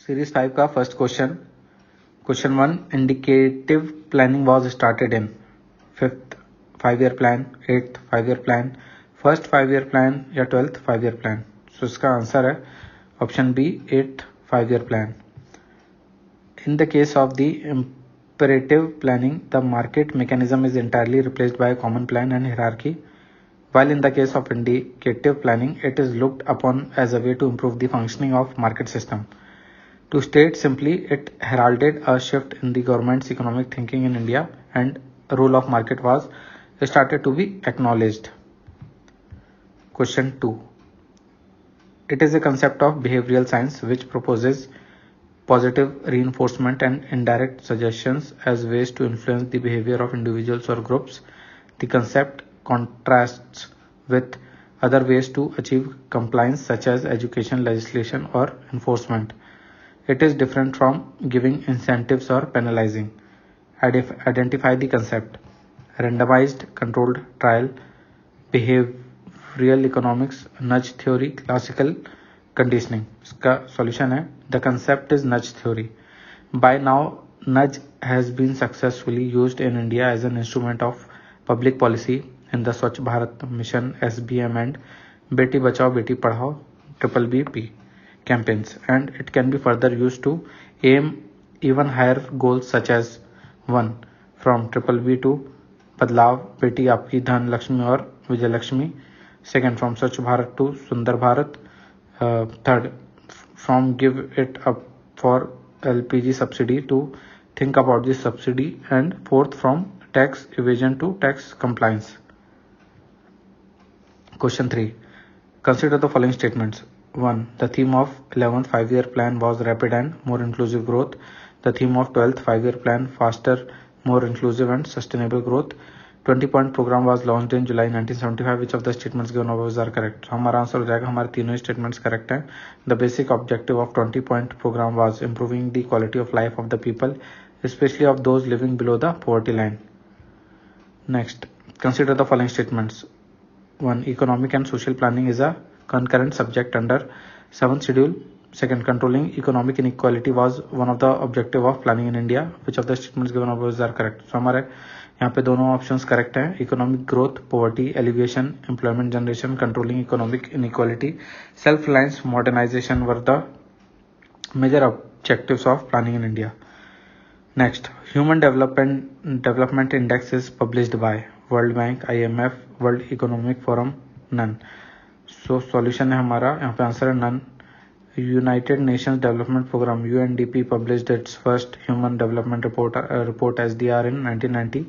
Series 5 का first question 1, indicative planning was started in 5th 5-year plan, 8th 5-year plan, first 5-year plan या 12th 5-year plan. So इसका answer है option B 8th 5-year plan. In the case of the imperative planning, the market mechanism is entirely replaced by a common plan and hierarchy, while in the case of indicative planning, it is looked upon as a way to improve the functioning of market system. To state simply, it heralded a shift in the government's economic thinking in India, and the role of market was started to be acknowledged. Question 2. It is a concept of behavioral science which proposes positive reinforcement and indirect suggestions as ways to influence the behavior of individuals or groups. The concept contrasts with other ways to achieve compliance such as education, legislation, or enforcement. It is different from giving incentives or penalizing. Identify the concept. Randomized controlled trial, behavioral economics, nudge theory, classical conditioning. इसका solution है the concept is nudge theory. By now, nudge has been successfully used in India as an instrument of public policy in the Swachh Bharat Mission (SBM) and Beti Bachao Beti Padhao (BBP) campaigns, and it can be further used to aim even higher goals such as 1. From BBB to Badlav, Beti Aapki Dhan Lakshmi और Vijay Lakshmi. 2. From Swachh Bharat to Sundar Bharat. 3. From give it up for LPG subsidy to think about this subsidy. And 4th, from tax evasion to tax compliance. Question 3. Consider the following statements. 1. The theme of 11th 5-year plan was rapid and more inclusive growth. The theme of 12th 5-year plan, faster, more inclusive and sustainable growth. 20-point program was launched in July 1975. Which of the statements given above are correct? हमारा answer हो जाएगा, हमारे तीनों statements correct हैं. The basic objective of 20-point program was improving the quality of life of the people, especially of those living below the poverty line. Next, consider the following statements. 1. Economic and social planning is a concurrent subject under 7th schedule. 2. Controlling economic inequality was one of the objective of planning in India. Which of the statements given above are correct? So हमारे यहाँ पे दोनों options correct हैं. Economic growth, poverty alleviation, employment generation, controlling economic inequality, self reliance, modernisation were the major objectives of planning in India. Next, human development index is published by World Bank, IMF, World Economic Forum, none. So solution है हमारा यहाँ पे answer है none. United Nations Development Program UNDP published its first Human Development Report SDR in 1990.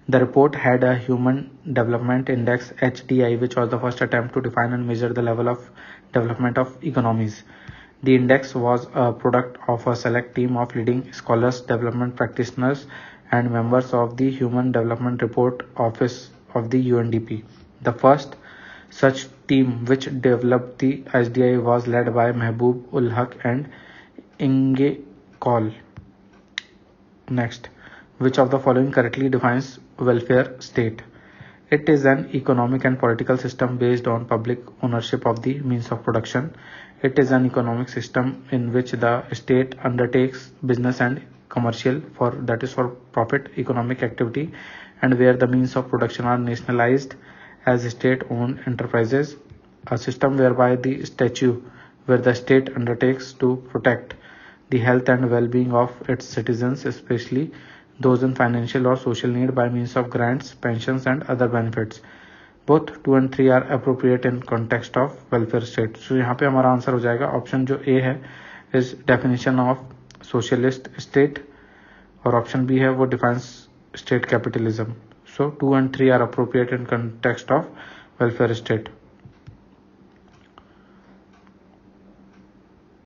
The report had a Human Development Index HDI, which was the first attempt to define and measure the level of development of economies. The index was a product of a select team of leading scholars, development practitioners, and members of the Human Development Report Office of the UNDP. The first such team which developed the HDI was led by Mehboob ul Haq and Inge Call. Next, which of the following correctly defines welfare state? It is an economic and political system based on public ownership of the means of production. It is an economic system in which the state undertakes business and commercial for profit economic activity, and where the means of production are nationalized as state-owned enterprises. A system whereby where the state undertakes to protect the health and well-being of its citizens, especially those in financial or social need, by means of grants, pensions, and other benefits. Both 2 and 3 are appropriate in context of welfare state. So यहाँ पे हमारा answer हो जाएगा option जो A है is definition of socialist state, और option B है वो defines state capitalism. So 2 and 3 are appropriate in context of welfare state.